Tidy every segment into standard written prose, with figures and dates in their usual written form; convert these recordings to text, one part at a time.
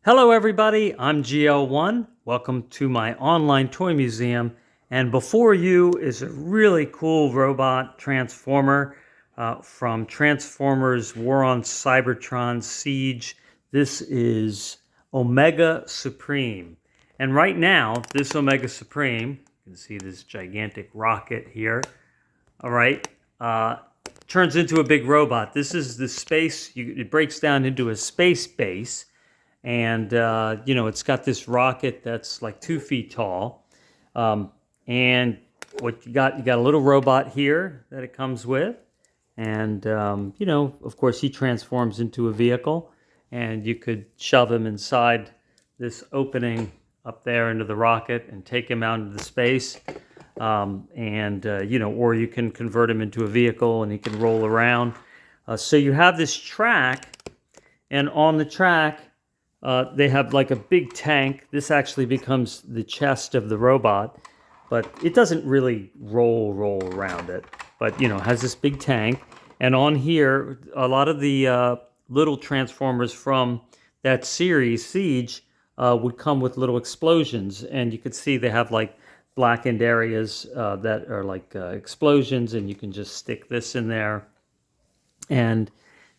Hello, everybody. I'm GL1. Welcome to my online toy museum. And before you is a really cool robot transformer from Transformers War on Cybertron Siege. This is Omega Supreme. And right now, this Omega Supreme, you can see this gigantic rocket here, all right, turns into a big robot. This is the space, it breaks down into a space base. And, it's got this rocket that's like 2 feet tall. And what you got a little robot here that it comes with. And, of course, he transforms into a vehicle. And you could shove him inside this opening up there into the rocket and take him out into the space. Or you can convert him into a vehicle and he can roll around. So you have this track, and on the track, they have like a big tank. This actually becomes the chest of the robot, but it doesn't really roll around it. But, has this big tank. And on here, a lot of the little Transformers from that series, Siege, would come with little explosions. And you could see they have like blackened areas that are like explosions, and you can just stick this in there. And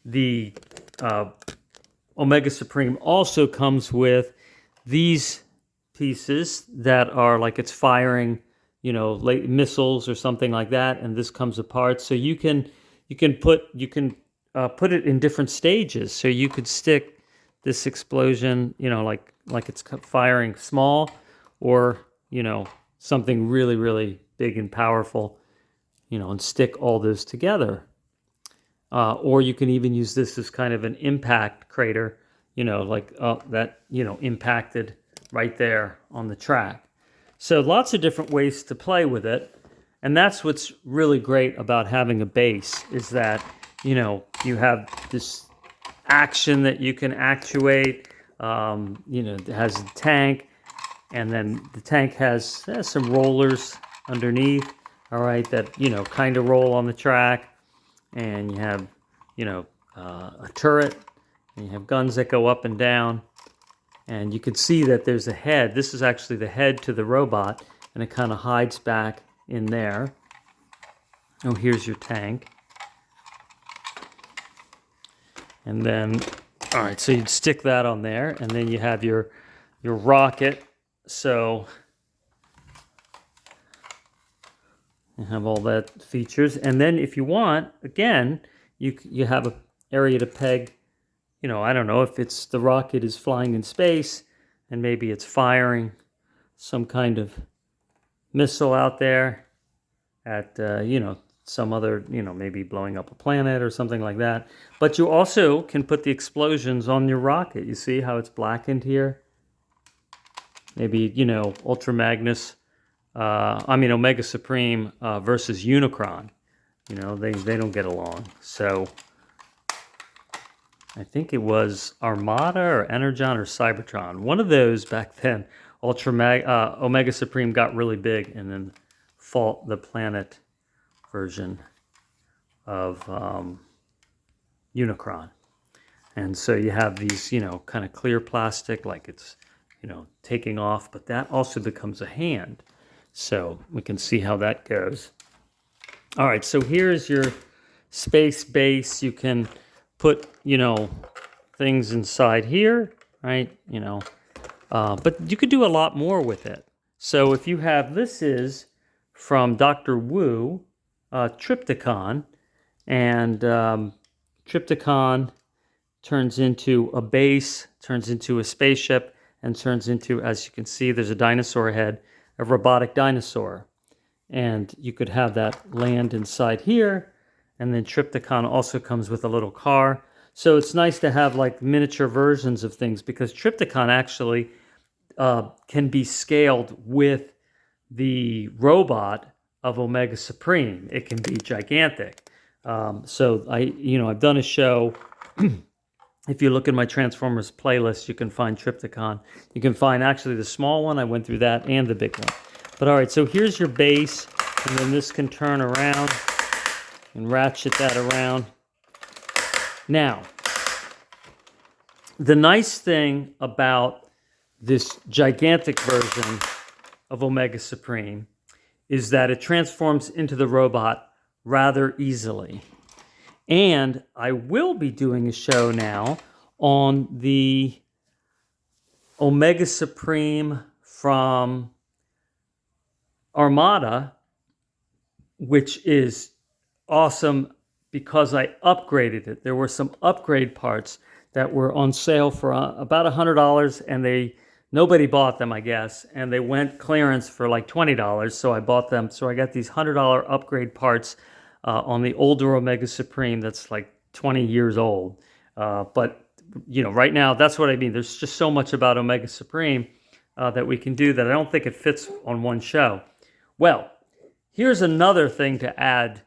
the Omega Supreme also comes with these pieces that are like it's firing, missiles or something like that, and this comes apart. So you can put it in different stages. So you could stick this explosion, like it's firing small, or something really, really big and powerful, and stick all those together. Or you can even use this as kind of an impact crater, impacted right there on the track. So lots of different ways to play with it. And that's what's really great about having a base, is that, you have this action that you can actuate. It has a tank, and then the tank has some rollers underneath, all right, that, kind of roll on the track. And you have, a turret, and you have guns that go up and down. And you can see that there's a head. This is actually the head to the robot, and it kind of hides back in there. Oh, here's your tank. And then, all right, so you'd stick that on there, and then you have your rocket. So you have all that features. And then if you want, again, you have an area to peg, I don't know, if it's the rocket is flying in space and maybe it's firing some kind of missile out there at, some other, maybe blowing up a planet or something like that. But you also can put the explosions on your rocket. You see how it's blackened here? Maybe, Ultra Magnus, Omega Supreme versus Unicron. They don't get along. So I think it was Armada or Energon or Cybertron. One of those back then, Omega Supreme got really big, and then fought the planet version of Unicron. And so you have these, kind of clear plastic, like it's, taking off, but that also becomes a hand. So we can see how that goes. All right, so here's your space base. You can put, things inside here, right? But you could do a lot more with it. So if you have, this is from Dr. Wu, Trypticon, and Trypticon turns into a base, turns into a spaceship, and turns into, as you can see, there's a dinosaur head, a robotic dinosaur. And you could have that land inside here. And then Trypticon also comes with a little car. So it's nice to have like miniature versions of things, because Trypticon actually can be scaled with the robot of Omega Supreme. It can be gigantic. So I've done a show. If you look at my Transformers playlist, you can find Trypticon. You can find actually the small one. I went through that, and the big one. But all right, so here's your base, and then this can turn around and ratchet that around. Now, The nice thing about this gigantic version of Omega Supreme is that it transforms into the robot rather easily. And I will be doing a show now on the Omega Supreme from Armada, which is awesome because I upgraded it. There were some upgrade parts that were on sale for about $100, and nobody bought them, I guess, and they went clearance for like $20, so I bought them. So I got these $100 upgrade parts on the older Omega Supreme that's like 20 years old. But right now, that's what I mean. There's just so much about Omega Supreme that we can do that I don't think it fits on one show. Well, here's another thing to add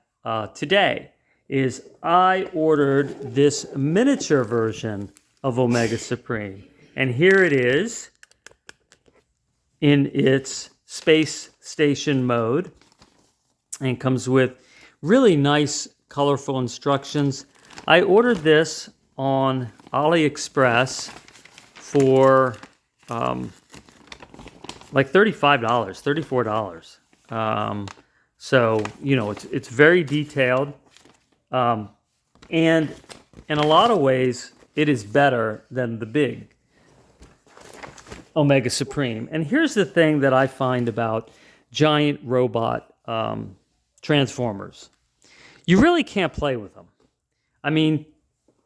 today is I ordered this miniature version of Omega Supreme. And here it is in its space station mode. And comes with really nice, colorful instructions. I ordered this on AliExpress for like $35, $34. So, it's very detailed. And in a lot of ways, it is better than the big Omega Supreme. And here's the thing that I find about giant robot transformers. You really can't play with them. I mean,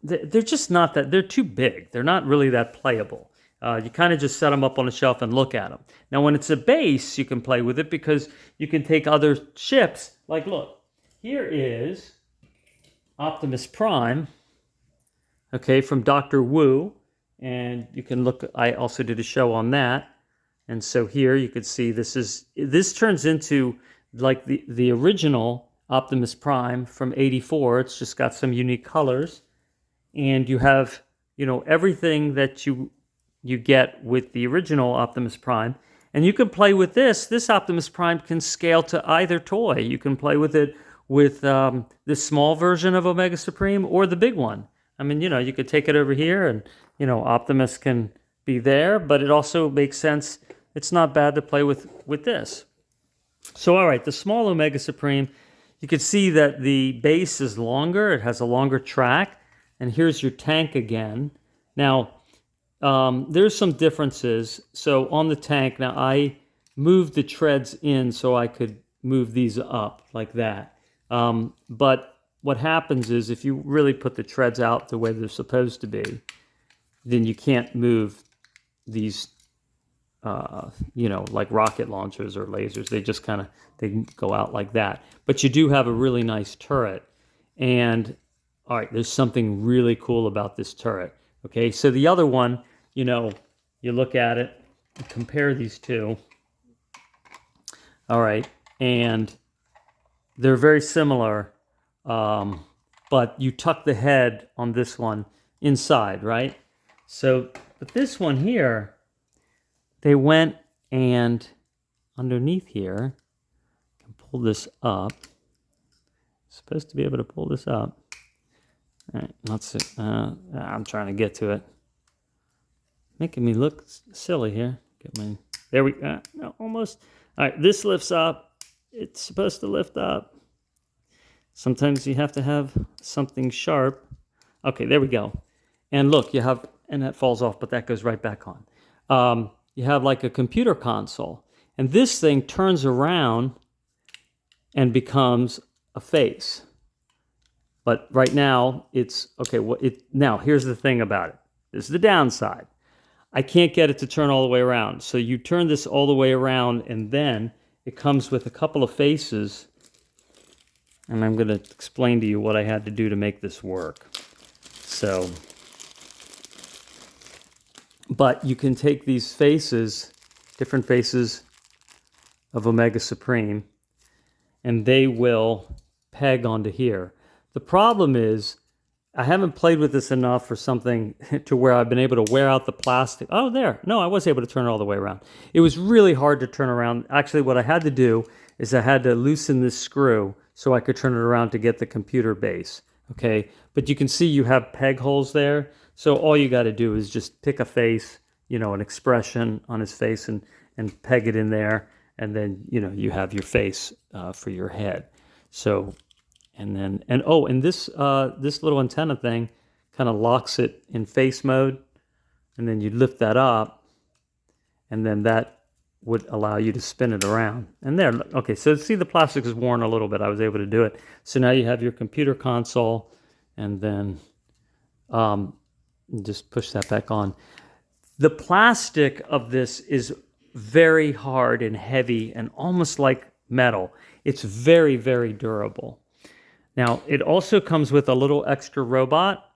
they're just not that, they're too big. They're not really that playable. You kind of just set them up on a shelf and look at them. Now, when it's a base, you can play with it because you can take other ships. Like, look, here is Optimus Prime, okay, from Dr. Wu. And you can look, I also did a show on that. And so here you can see this turns into like the original Optimus Prime from '84. It's just got some unique colors. And you have, everything that you get with the original Optimus Prime. And you can play with this. This Optimus Prime can scale to either toy. You can play with it with this small version of Omega Supreme or the big one. I mean, you could take it over here and, Optimus can be there, but it also makes sense. It's not bad to play with this. So, all right, the small Omega Supreme, you can see that the base is longer. It has a longer track. And here's your tank again. Now, there's some differences. So on the tank, now I moved the treads in so I could move these up like that. But what happens is if you really put the treads out the way they're supposed to be, then you can't move these, like rocket launchers or lasers. They just they go out like that. But you do have a really nice turret. And all right, there's something really cool about this turret. Okay, so the other one, you look at it, compare these two. All right, and they're very similar, but you tuck the head on this one inside, right? So, but this one here, they went and underneath here, I can pull this up. Supposed to be able to pull this up. All right, let's see. I'm trying to get to it. Making me look silly here. There we go. No, almost. All right, this lifts up. It's supposed to lift up. Sometimes you have to have something sharp. Okay, there we go. And look, and that falls off, but that goes right back on. You have like a computer console. And this thing turns around and becomes a face. But right now, it's, okay, now here's the thing about it. This is the downside. I can't get it to turn all the way around. So you turn this all the way around, and then it comes with a couple of faces. And I'm going to explain to you what I had to do to make this work. So, but you can take these faces, different faces of Omega Supreme, and they will peg onto here. The problem is, I haven't played with this enough for something to where I've been able to wear out the plastic. Oh, there. No, I was able to turn it all the way around. It was really hard to turn around. Actually, what I had to do is I had to loosen this screw so I could turn it around to get the computer base. Okay, but you can see you have peg holes there. So all you got to do is just pick a face, an expression on his face, and peg it in there, and then you have your face for your head. So, and this this little antenna thing kind of locks it in face mode, and then you lift that up, and then that would allow you to spin it around. And there, okay, so see the plastic is worn a little bit. I was able to do it. So now you have your computer console, and then just push that back on. The plastic of this is very hard and heavy and almost like metal. It's very, very durable. Now, it also comes with a little extra robot.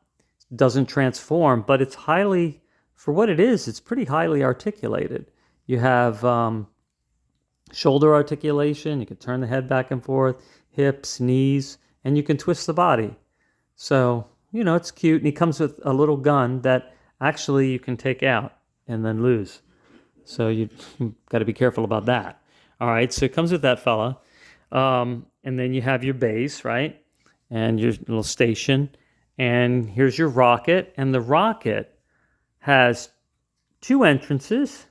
It doesn't transform, but it's highly, for what it is, it's pretty highly articulated. You have shoulder articulation. You can turn the head back and forth, hips, knees, and you can twist the body. So, it's cute. And he comes with a little gun that actually you can take out and then lose. So you got to be careful about that. All right, so it comes with that fella. And then you have your base, right? And your little station. And here's your rocket. And the rocket has 2 entrances.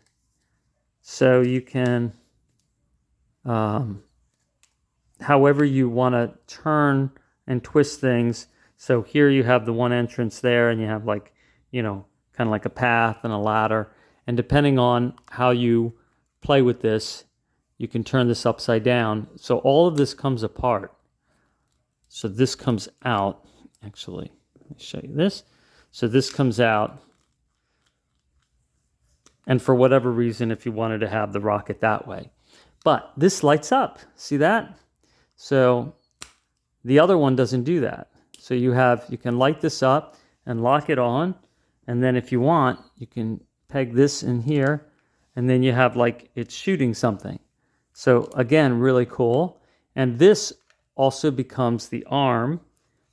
So you can, however you want to turn and twist things. So here you have the one entrance there, and you have kind of like a path and a ladder. And depending on how you play with this, you can turn this upside down. So all of this comes apart. So this comes out. Actually, let me show you this. So this comes out. And for whatever reason, if you wanted to have the rocket that way. But this lights up. See that? So the other one doesn't do that. So you can light this up and lock it on. And then if you want, you can peg this in here. And then you have it's shooting something. So again, really cool. And this also becomes the arm.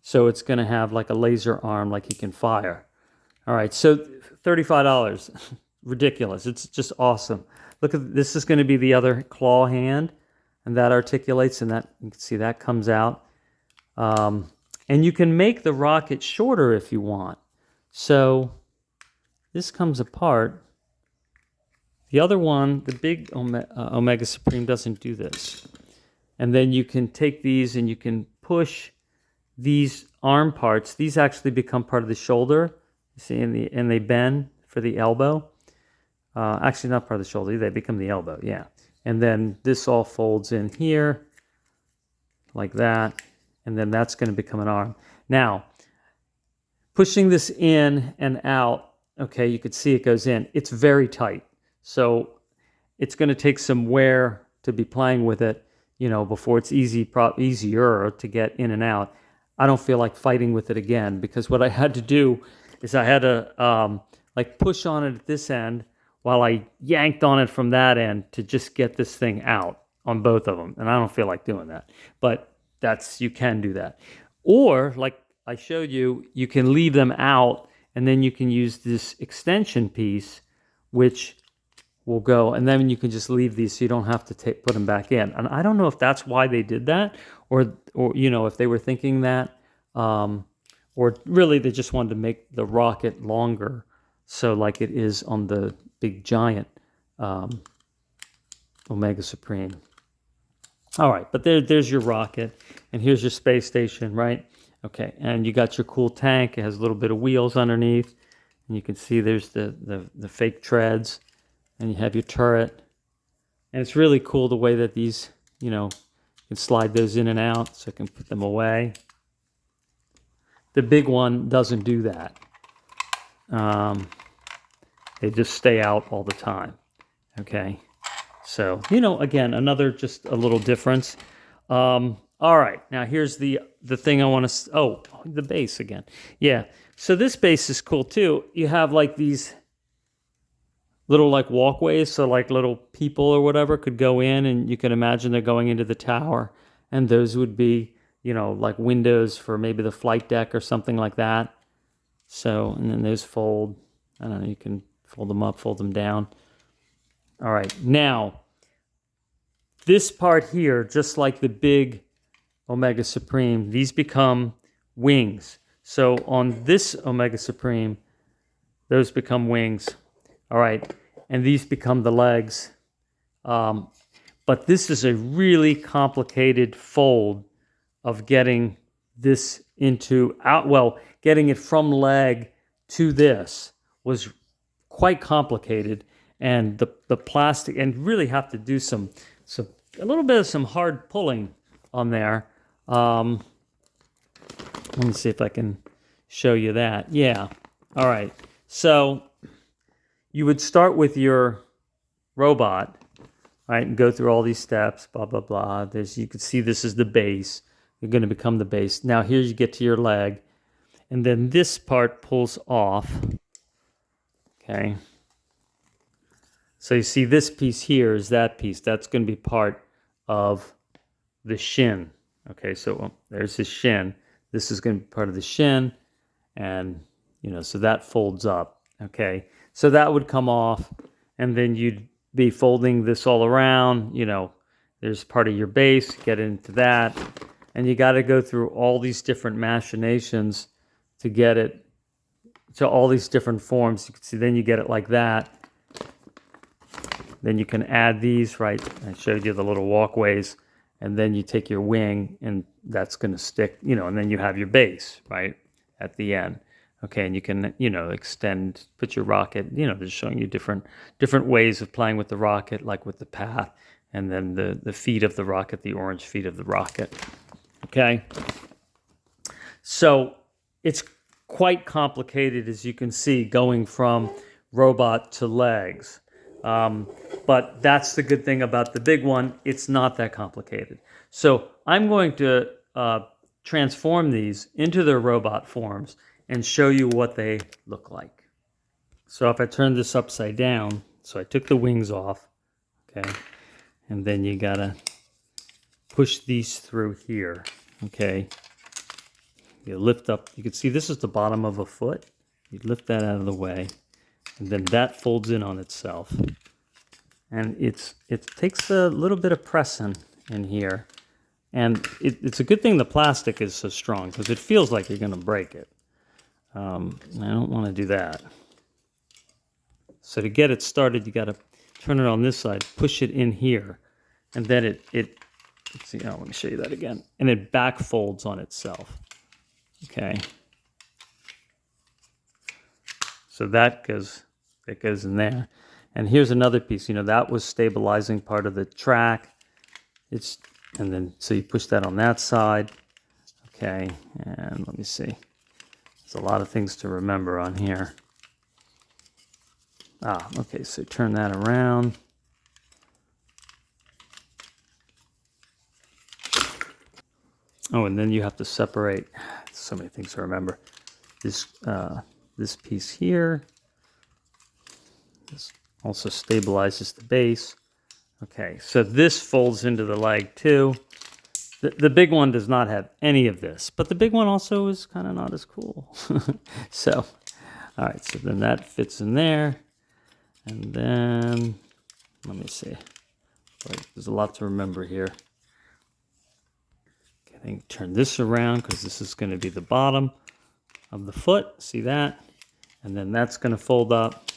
So it's going to have a laser arm like you can fire. All right, so $35. Ridiculous. It's just awesome. Look at this. Is going to be the other claw hand, and that articulates, and that you can see that comes out. And you can make the rocket shorter if you want. So this comes apart. The other one, the big Omega Supreme, doesn't do this. And then you can take these and you can push these arm parts. These actually become part of the shoulder. You see, and they bend for the elbow. Actually, not part of the shoulder. They become the elbow, yeah. And then this all folds in here like that. And then that's going to become an arm. Now, pushing this in and out, okay, you could see it goes in. It's very tight. So it's going to take some wear to be playing with it, before it's easier to get in and out. I don't feel like fighting with it again, because what I had to do is I had to push on it at this end while I yanked on it from that end to just get this thing out on both of them. And I don't feel like doing that. But you can do that. Or, like I showed you, you can leave them out, and then you can use this extension piece, which will go, and then you can just leave these so you don't have to put them back in. And I don't know if that's why they did that, or if they were thinking that, or really they just wanted to make the rocket longer, so like it is on the big giant Omega Supreme. All right, but there's your rocket, and here's your space station, right? Okay, and you got your cool tank. It has a little bit of wheels underneath, and you can see there's the fake treads, and you have your turret. And it's really cool the way that these, you can slide those in and out, so I can put them away. The big one doesn't do that. They just stay out all the time. Okay, so again, another just a little difference. All right, now here's the thing I want to. Oh, the base again. Yeah, so this base is cool too. You have these little walkways, so little people or whatever could go in, and you can imagine they're going into the tower, and those would be windows for maybe the flight deck or something like that. So, and then those fold. I don't know, you can fold them up, fold them down. All right, now this part here, just like the big Omega Supreme, these become wings. So on this Omega Supreme, Those become wings. All right. And these become the legs. But this is a really complicated fold of getting this into out. Well, getting it from leg to this was quite complicated, and the plastic, and really have to do some a little bit of some hard pulling on there. Let me see if I can show you that. Yeah. All right. So you would start with your robot, right, and go through all these steps, blah, blah, blah. You can see this is the base. You're going to become the base. Now here you get to your leg, and then this part pulls off. Okay. So you see this piece here is that piece. That's going to be part of the shin. Okay, so there's his shin. This is going to be part of the shin, and so that folds up. Okay, so that would come off, and then you'd be folding this all around. There's part of your base, get into that, and you got to go through all these different machinations to get it to all these different forms. You can see, then you get it like that. Then you can add these, right? I showed you the little walkways, and then you take your wing, and that's going to stick, and then you have your base, right, at the end. Okay, and you can, extend, put your rocket, just showing you different ways of playing with the rocket, like with the path, and then the feet of the rocket, the orange feet of the rocket. Okay, so it's quite complicated, as you can see, going from robot to legs. But that's the good thing about the big one. It's not that complicated. So I'm going to transform these into their robot forms and show you what they look like. So if I turn this upside down, so I took the wings off, okay, and then you gotta push these through here, okay. You lift up, you can see this is the bottom of a foot. You lift that out of the way, and then that folds in on itself. And it takes a little bit of pressing in here. And it's a good thing the plastic is so strong, because it feels like you're going to break it. I don't want to do that. So to get it started, you got to turn it on this side, push it in here, and then let's see, let me show you that again. And it back folds on itself. Okay. So that goes in there. And here's another piece, that was stabilizing part of the track. So you push that on that side. Okay, and let me see. There's a lot of things to remember on here. Okay, so turn that around. Oh, and then you have to separate. So many things to remember. This piece here. This also stabilizes the base. Okay, so this folds into the leg too. The big one does not have any of this, but the big one also is kind of not as cool. So, all right, so then that fits in there. And then, let me see. There's a lot to remember here. Okay, I think turn this around, because this is going to be the bottom of the foot. See that? And then that's going to fold up.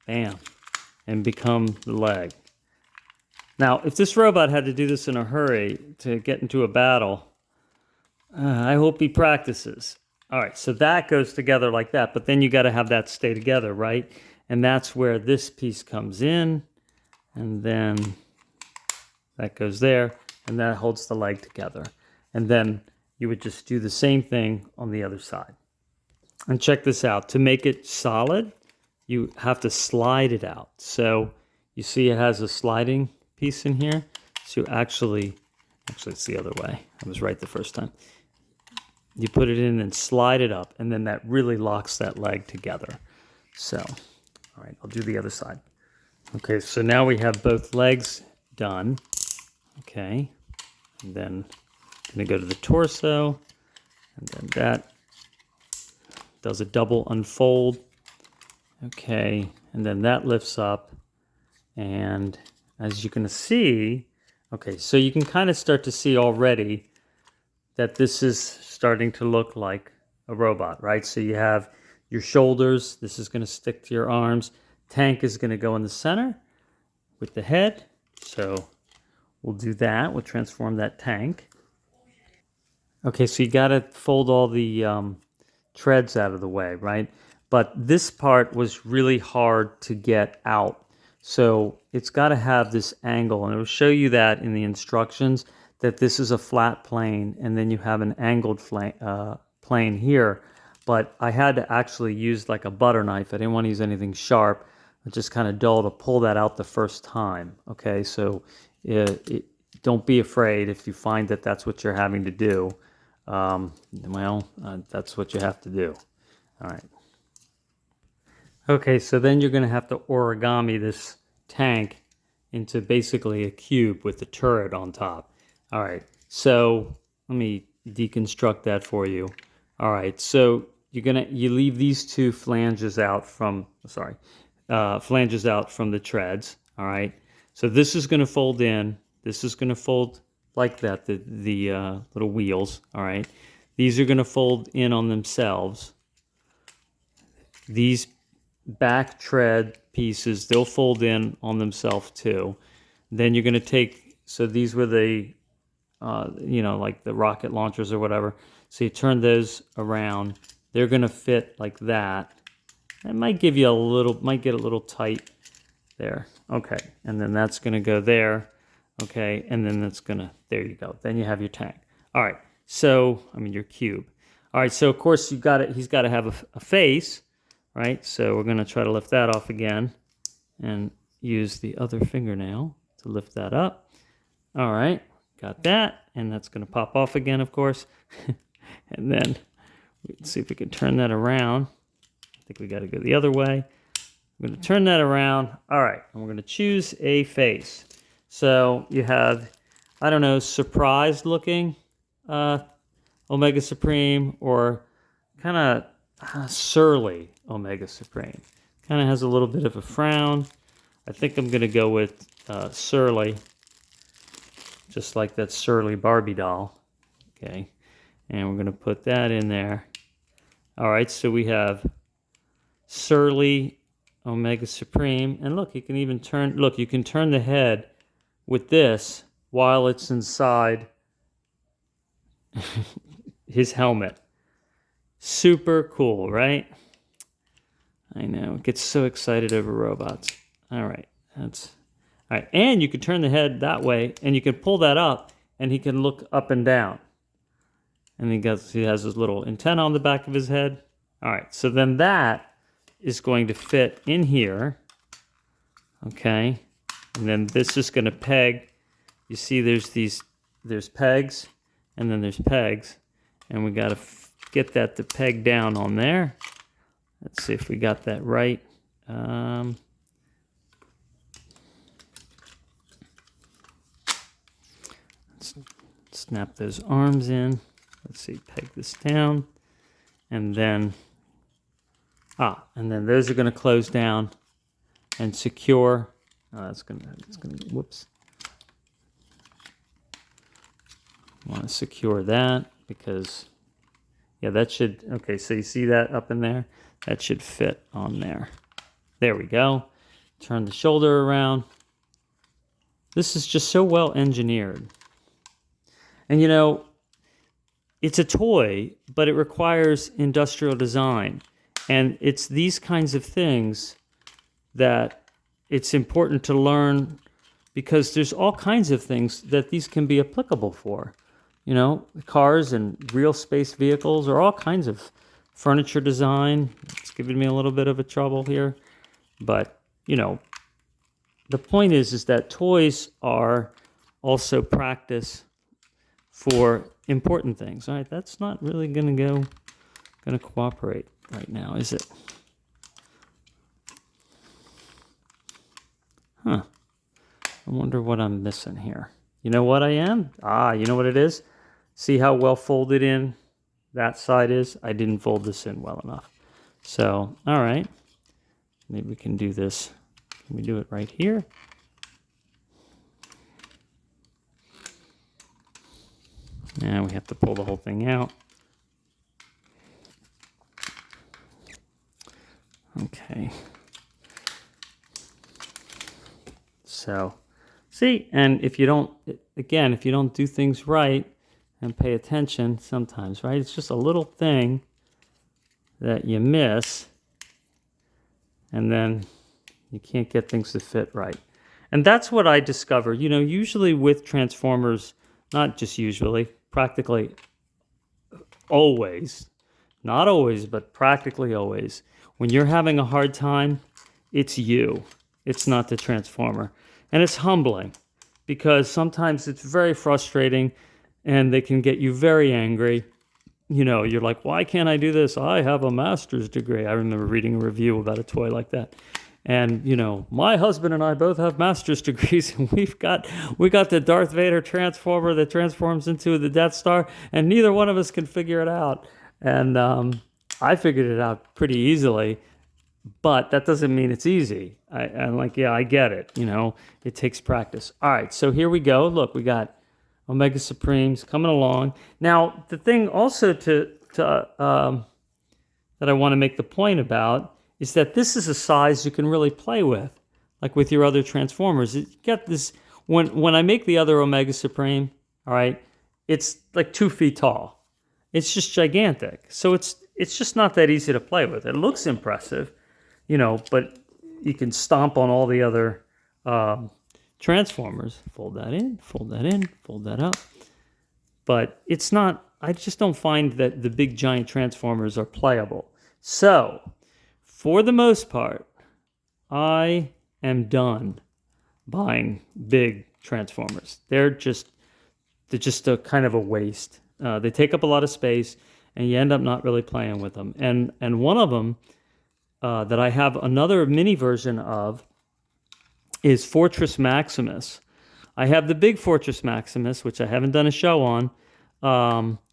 Bam. And become the leg. Now, if this robot had to do this in a hurry to get into a battle, I hope he practices. All right, so that goes together like that, but then you got to have that stay together, right? And that's where this piece comes in, and then that goes there, and that holds the leg together. And then you would just do the same thing on the other side. And check this out. To make it solid, you have to slide it out. So you see it has a sliding piece in here. So actually it's the other way. I was right the first time. You put it in and slide it up, and then that really locks that leg together. So, all right, I'll do the other side. Okay, so now we have both legs done. Okay, and then I'm gonna go to the torso, and then that does a double unfold. Okay, and then that lifts up, and as you can see, okay, so you can kind of start to see already that this is starting to look like a robot, right? So you have your shoulders. This is going to stick to your arms. Tank is going to go in the center with the head. So we'll do that. We'll transform that tank. Okay, so you got to fold all the treads out of the way, right? But this part was really hard to get out. So it's got to have this angle, and it'll show you that in the instructions that this is a flat plane, and then you have an angled plane here. But I had to actually use like a butter knife. I didn't want to use anything sharp. It's just kind of dull to pull that out the first time. Okay, so don't be afraid if you find that that's what you're having to do. That's what you have to do. All right. Okay, so then you're going to have to origami this tank into basically a cube with the turret on top. All right, so let me deconstruct that for you. All right, so you leave these two flanges out from the treads. All right, so this is going to fold in. This is going to fold like that. The little wheels. All right, these are going to fold in on themselves. These back tread pieces, they'll fold in on themselves too. Then you're going to take, so these were the like the rocket launchers or whatever. So you turn those around. They're going to fit like that. It might give you might get a little tight there. Okay, and then that's going to go there. Okay, and then that's going to, there you go. Then you have your tank. All right, so, your cube. All right, so of course he's got to have a face, right? So we're going to try to lift that off again and use the other fingernail to lift that up. All right, got that, and that's going to pop off again, of course. And then let's see if we can turn that around. I think we got to go the other way. I'm going to turn that around. All right, and we're going to choose a face. So you have, I don't know, surprised looking Omega Supreme, or kind of surly Omega Supreme. Kind of has a little bit of a frown. I think I'm going to go with surly, just like that surly Barbie doll. Okay, and we're going to put that in there. All right, so we have surly Omega Supreme. And look, you can even turn, you can turn the head with this while it's inside his helmet. Super cool, right? I know, gets so excited over robots. All right, all right. And you can turn the head that way, and you can pull that up, and he can look up and down. And he has his little antenna on the back of his head. All right, so then that is going to fit in here. Okay, and then this is going to peg. You see, there's pegs, and then there's pegs, and we got to get that to peg down on there. Let's see if we got that right. Let's snap those arms in. Let's see, peg this down, and then those are going to close down and secure. It's gonna. Whoops. Want to secure that because, yeah, that should. Okay, so you see that up in there? That should fit on there. There we go. Turn the shoulder around. This is just so well engineered. And it's a toy, but it requires industrial design. And it's these kinds of things that it's important to learn, because there's all kinds of things that these can be applicable for. Cars and real space vehicles, or all kinds of furniture design. It's giving me a little bit of a trouble here. But, the point is that toys are also practice for important things. All right, that's not really going to cooperate right now, is it? Huh. I wonder what I'm missing here. You know what I am? You know what it is? See how well folded in that side is? I didn't fold this in well enough. So, all right. Maybe we can do this. Can we do it right here? Now we have to pull the whole thing out. Okay. So, see, and if you don't, again, if you don't do things right and pay attention sometimes, right? It's just a little thing that you miss, and then you can't get things to fit right. And that's what I discovered. You know, usually with transformers, not just usually, practically always, not always, but practically always, when you're having a hard time, it's you. It's not the transformer. And it's humbling because sometimes it's very frustrating and they can get you very angry. You know, you're like, why can't I do this? I have a master's degree. I remember reading a review about a toy like that. And, you know, my husband and I both have master's degrees, and we got the Darth Vader transformer that transforms into the Death Star, and neither one of us can figure it out. And I figured it out pretty easily, but that doesn't mean it's easy. I'm like, yeah, I get it. You know, it takes practice. All right, so here we go. Look, we got Omega Supremes coming along. Now, the thing also that I want to make the point about is that this is a size you can really play with, like with your other Transformers. You get this, when I make the other Omega Supreme, all right, it's like 2 feet tall. It's just gigantic. So it's just not that easy to play with. It looks impressive, you know, but you can stomp on all the other Transformers. Fold that in, fold that in, fold that up. But it's not, I just don't find that the big giant Transformers are playable. So, for the most part, I am done buying big Transformers. They're just a kind of a waste. They take up a lot of space, and you end up not really playing with them. And one of them that I have another mini version of is Fortress Maximus. I have the big Fortress Maximus, which I haven't done a show on,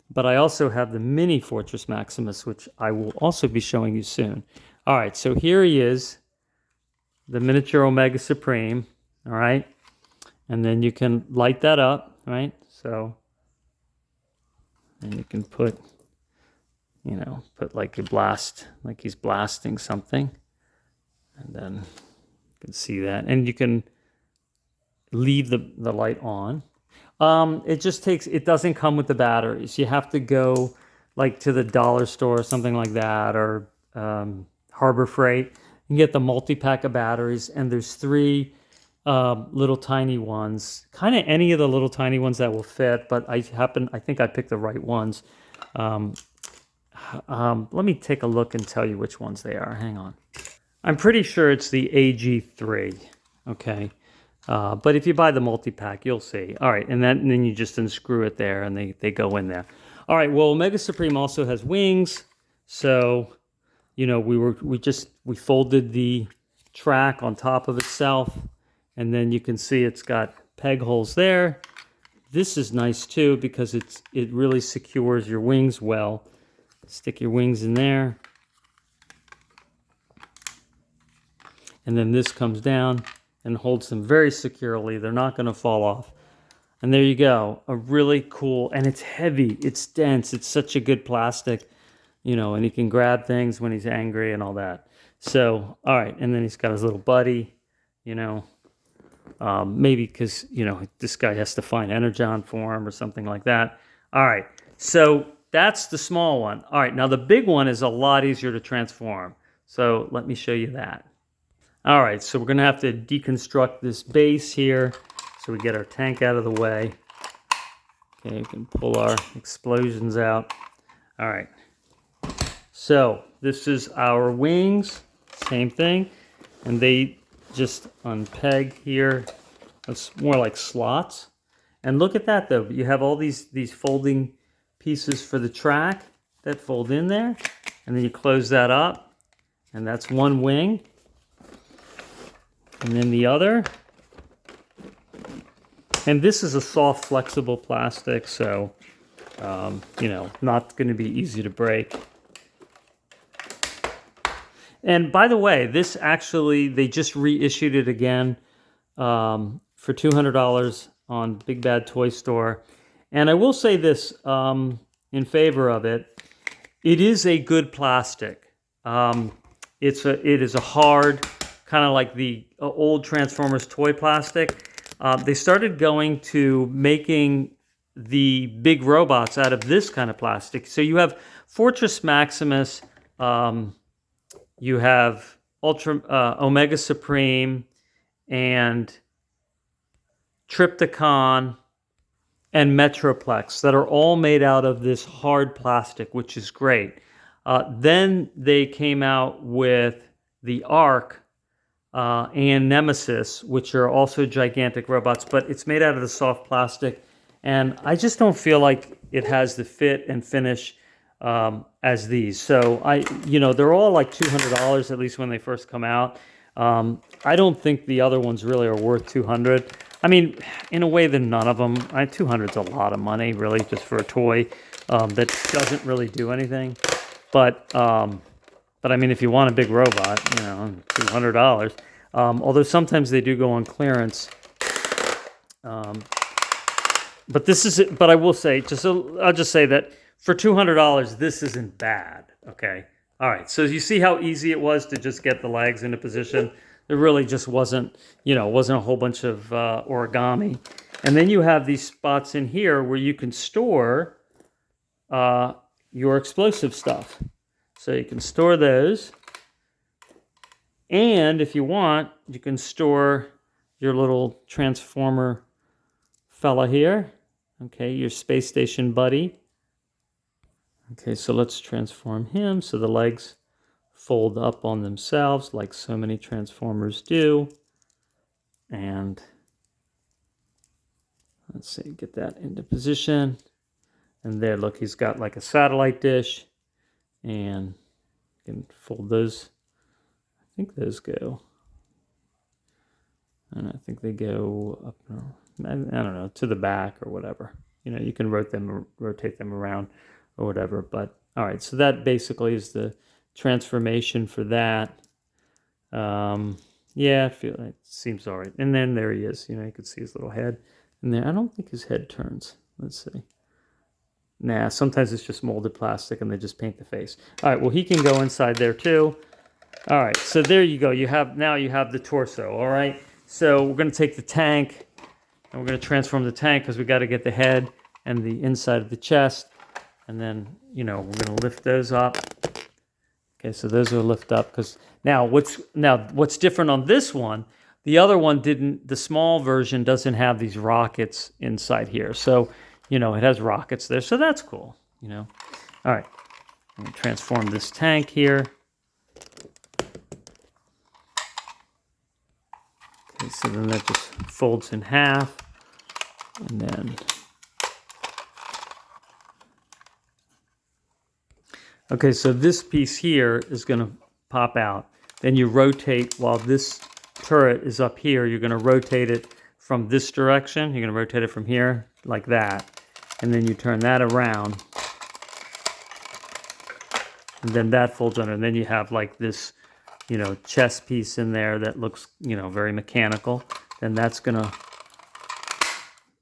but I also have the mini Fortress Maximus, which I will also be showing you soon. All right, so here he is, the miniature Omega Supreme, all right? And then you can light that up, right? So, and you can put, you know, put like a blast, like he's blasting something. And then you can see that. And you can leave the light on. It just takes, it doesn't come with the batteries. You have to go like to the dollar store or something like that, or Harbor Freight, and get the multi-pack of batteries. And there's 3 little tiny ones, kind of any of the little tiny ones that will fit, but I think I picked the right ones. Let me take a look and tell you which ones they are. Hang on. I'm pretty sure it's the AG3, okay? But if you buy the multi-pack, you'll see. All right, and then you just unscrew it there, and they go in there. All right, well, Omega Supreme also has wings, so, you know, we folded the track on top of itself, and then you can see it's got peg holes there. This is nice too because it really secures your wings well. Stick your wings in there, and then this comes down and holds them very securely. They're not going to fall off. And there you go, a really cool, and it's heavy, it's dense, it's such a good plastic, you know, and he can grab things when he's angry and all that. So, all right, and then he's got his little buddy, you know, maybe because, you know, this guy has to find Energon for him or something like that. All right, so that's the small one. All right, now the big one is a lot easier to transform. So let me show you that. All right, so we're going to have to deconstruct this base here so we get our tank out of the way. Okay, we can pull our explosions out. All right, so this is our wings, same thing, and they just unpeg here. It's more like slots. And look at that though, you have all these folding pieces for the track that fold in there, and then you close that up, and that's one wing. And then the other. And this is a soft, flexible plastic, so, you know, not going to be easy to break. And by the way, this actually, they just reissued it again for $200 on Big Bad Toy Store. And I will say this in favor of it. It is a good plastic. it is a hard, kind of like the old Transformers toy plastic. They started going to making the big robots out of this kind of plastic. So you have Fortress Maximus, you have Omega Supreme, and Trypticon, and Metroplex that are all made out of this hard plastic, which is great. Then they came out with the Ark and Nemesis, which are also gigantic robots, but it's made out of the soft plastic. And I just don't feel like it has the fit and finish as these. So they're all like $200, at least when they first come out. I don't think the other ones really are worth $200. I mean, in a way, then none of them. $200 is a lot of money, really, just for a toy that doesn't really do anything. But I mean, if you want a big robot, $200. Although sometimes they do go on clearance. But this is. But I will say, I'll just say that for $200, this isn't bad. Okay. All right. So you see how easy it was to just get the legs into position. There really just wasn't a whole bunch of origami. And then you have these spots in here where you can store your explosive stuff. So you can store those. And if you want, you can store your little transformer fella here. Okay, your space station buddy. Okay, so let's transform him so the legs fold up on themselves like so many Transformers do. And let's see, get that into position. And there, look, he's got like a satellite dish. And you can fold those. I think those go. And I think they go up, I don't know, to the back or whatever. You can rotate them around or whatever. But all right, so that basically is the transformation for that. Yeah, it seems all right. And then there he is. You can see his little head in there. I don't think his head turns. Let's see. Nah, sometimes it's just molded plastic and they just paint the face. All right, well, he can go inside there too. All right, so there you go. Now you have the torso, all right? So we're going to take the tank and we're going to transform the tank because we got to get the head and the inside of the chest. And then, we're going to lift those up. Okay, so those are lift up because now what's different on this one? The other one didn't. The small version doesn't have these rockets inside here, so it has rockets there, so that's cool. All right, I'm gonna transform this tank here. Okay, so then that just folds in half, and then. Okay, so this piece here is going to pop out. Then you rotate while this turret is up here. You're going to rotate it from this direction. You're going to rotate it from here like that. And then you turn that around. And then that folds under. And then you have like this, chest piece in there that looks, very mechanical. Then that's going to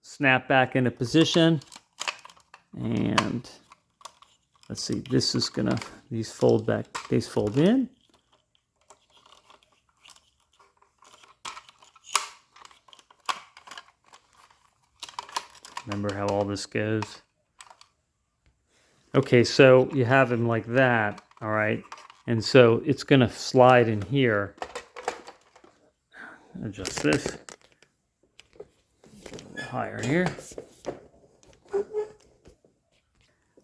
snap back into position. And let's see, this is these fold back, these fold in. Remember how all this goes? Okay, so you have him like that, all right? And so it's going to slide in here. Adjust this. A little higher here.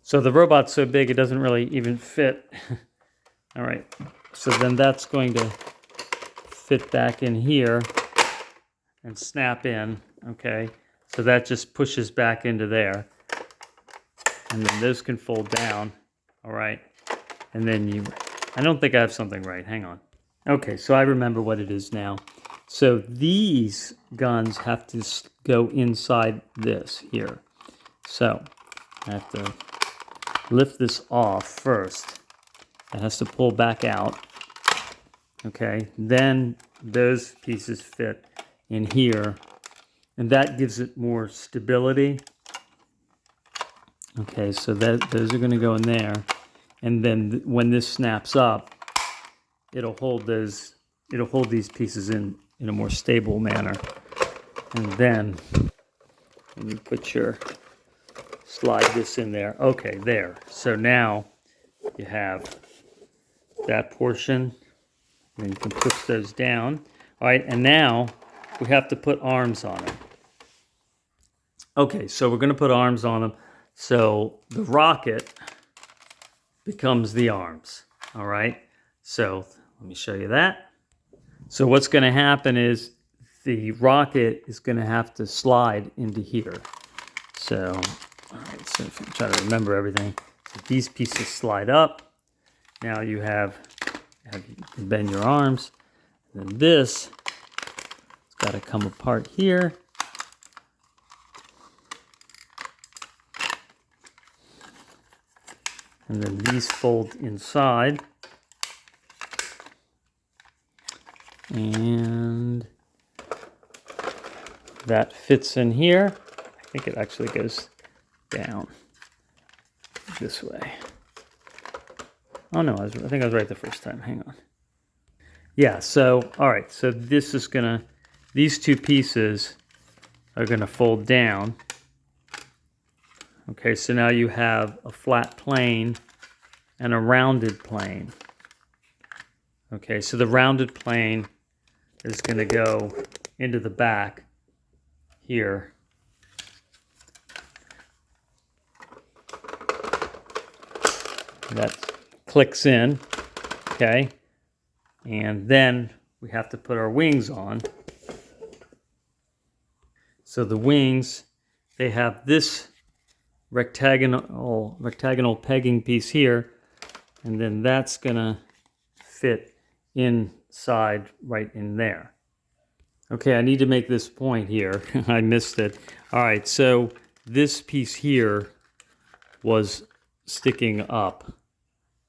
So the robot's so big it doesn't really even fit. All right, so then that's going to fit back in here and snap in, okay? So that just pushes back into there. And then those can fold down, all right? And then I don't think I have something right, hang on. Okay, so I remember what it is now. So these guns have to go inside this here. So I have to lift this off first. It has to pull back out. Okay, then those pieces fit in here, and that gives it more stability. Okay, so those are going to go in there, and then when this snaps up, it'll hold these pieces in a more stable manner. And then when you slide this in there. Okay, there. So now you have that portion, and you can push those down. All right, and now we have to put arms on them. Okay, so we're going to put arms on them. So the rocket becomes the arms. All right, so let me show you that. So what's going to happen is the rocket is going to have to slide into here. So, all right, so if you try to remember everything, so these pieces slide up. Now you can bend your arms. And then this, it's got to come apart here. And then these fold inside. And that fits in here. I think it actually goes down this way. Oh no, I think I was right the first time. Hang on. Yeah, so, all right, so these two pieces are gonna fold down. Okay, so now you have a flat plane and a rounded plane. Okay, so the rounded plane is going to go into the back here. That clicks in, okay? And then we have to put our wings on. So the wings, they have this rectagonal pegging piece here, and then that's going to fit inside right in there. Okay, I need to make this point here. I missed it. All right, so this piece here was sticking up.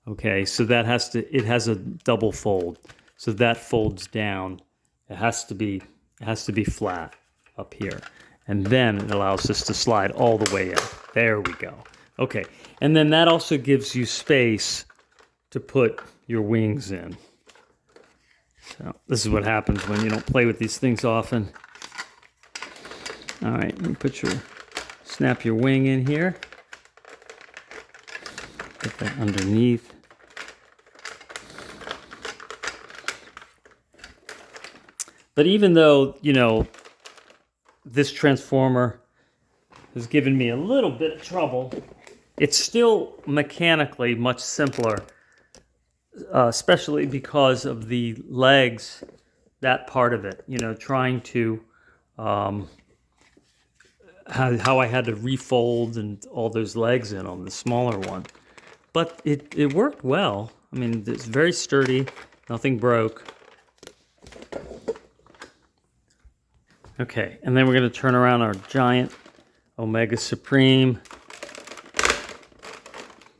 Okay, so it has a double fold. So that folds down. It has to be flat up here. And then it allows us to slide all the way in. There we go. Okay, and then that also gives you space to put your wings in. So this is what happens when you don't play with these things often. All right, snap your wing in here. Put that underneath. But even though, this transformer has given me a little bit of trouble, it's still mechanically much simpler. Especially because of the legs, that part of it, trying to, how I had to refold and all those legs in on the smaller one. But it worked well. I mean, it's very sturdy, nothing broke. Okay, and then we're going to turn around our giant Omega Supreme.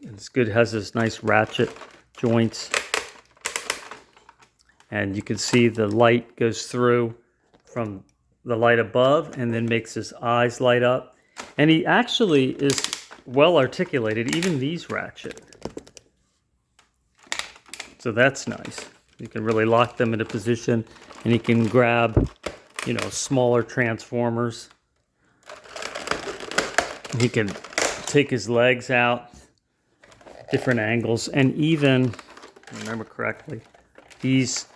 It's good, has this nice ratchet joints, and you can see the light goes through from the light above and then makes his eyes light up, and he actually is well articulated, even these ratchet, so that's nice. You can really lock them into position, and he can grab smaller transformers. And he can take his legs out different angles, and even, if I remember correctly, these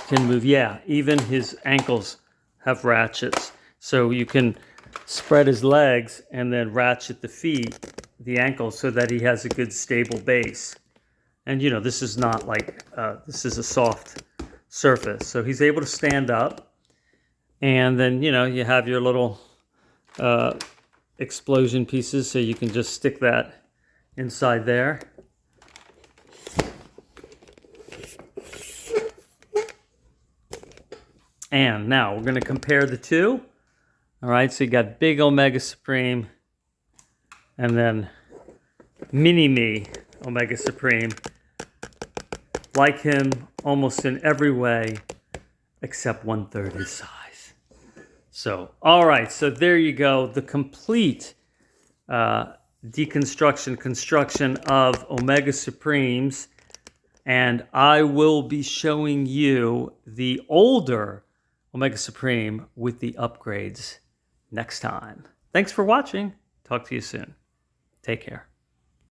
can move. Yeah, even his ankles have ratchets, so you can spread his legs and then ratchet the ankles, so that he has a good stable base. And this is not like this is a soft surface, so he's able to stand up, and then you have your little explosion pieces, so you can just stick that inside there. And now we're going to compare the two. All right, so you got big Omega Supreme and then mini-me Omega Supreme. Like him almost in every way except 1/3 his size. So, all right, so there you go. The complete construction of Omega Supremes And I will be showing you the older Omega Supreme with the upgrades next time. Thanks for watching. Talk to you soon. Take care.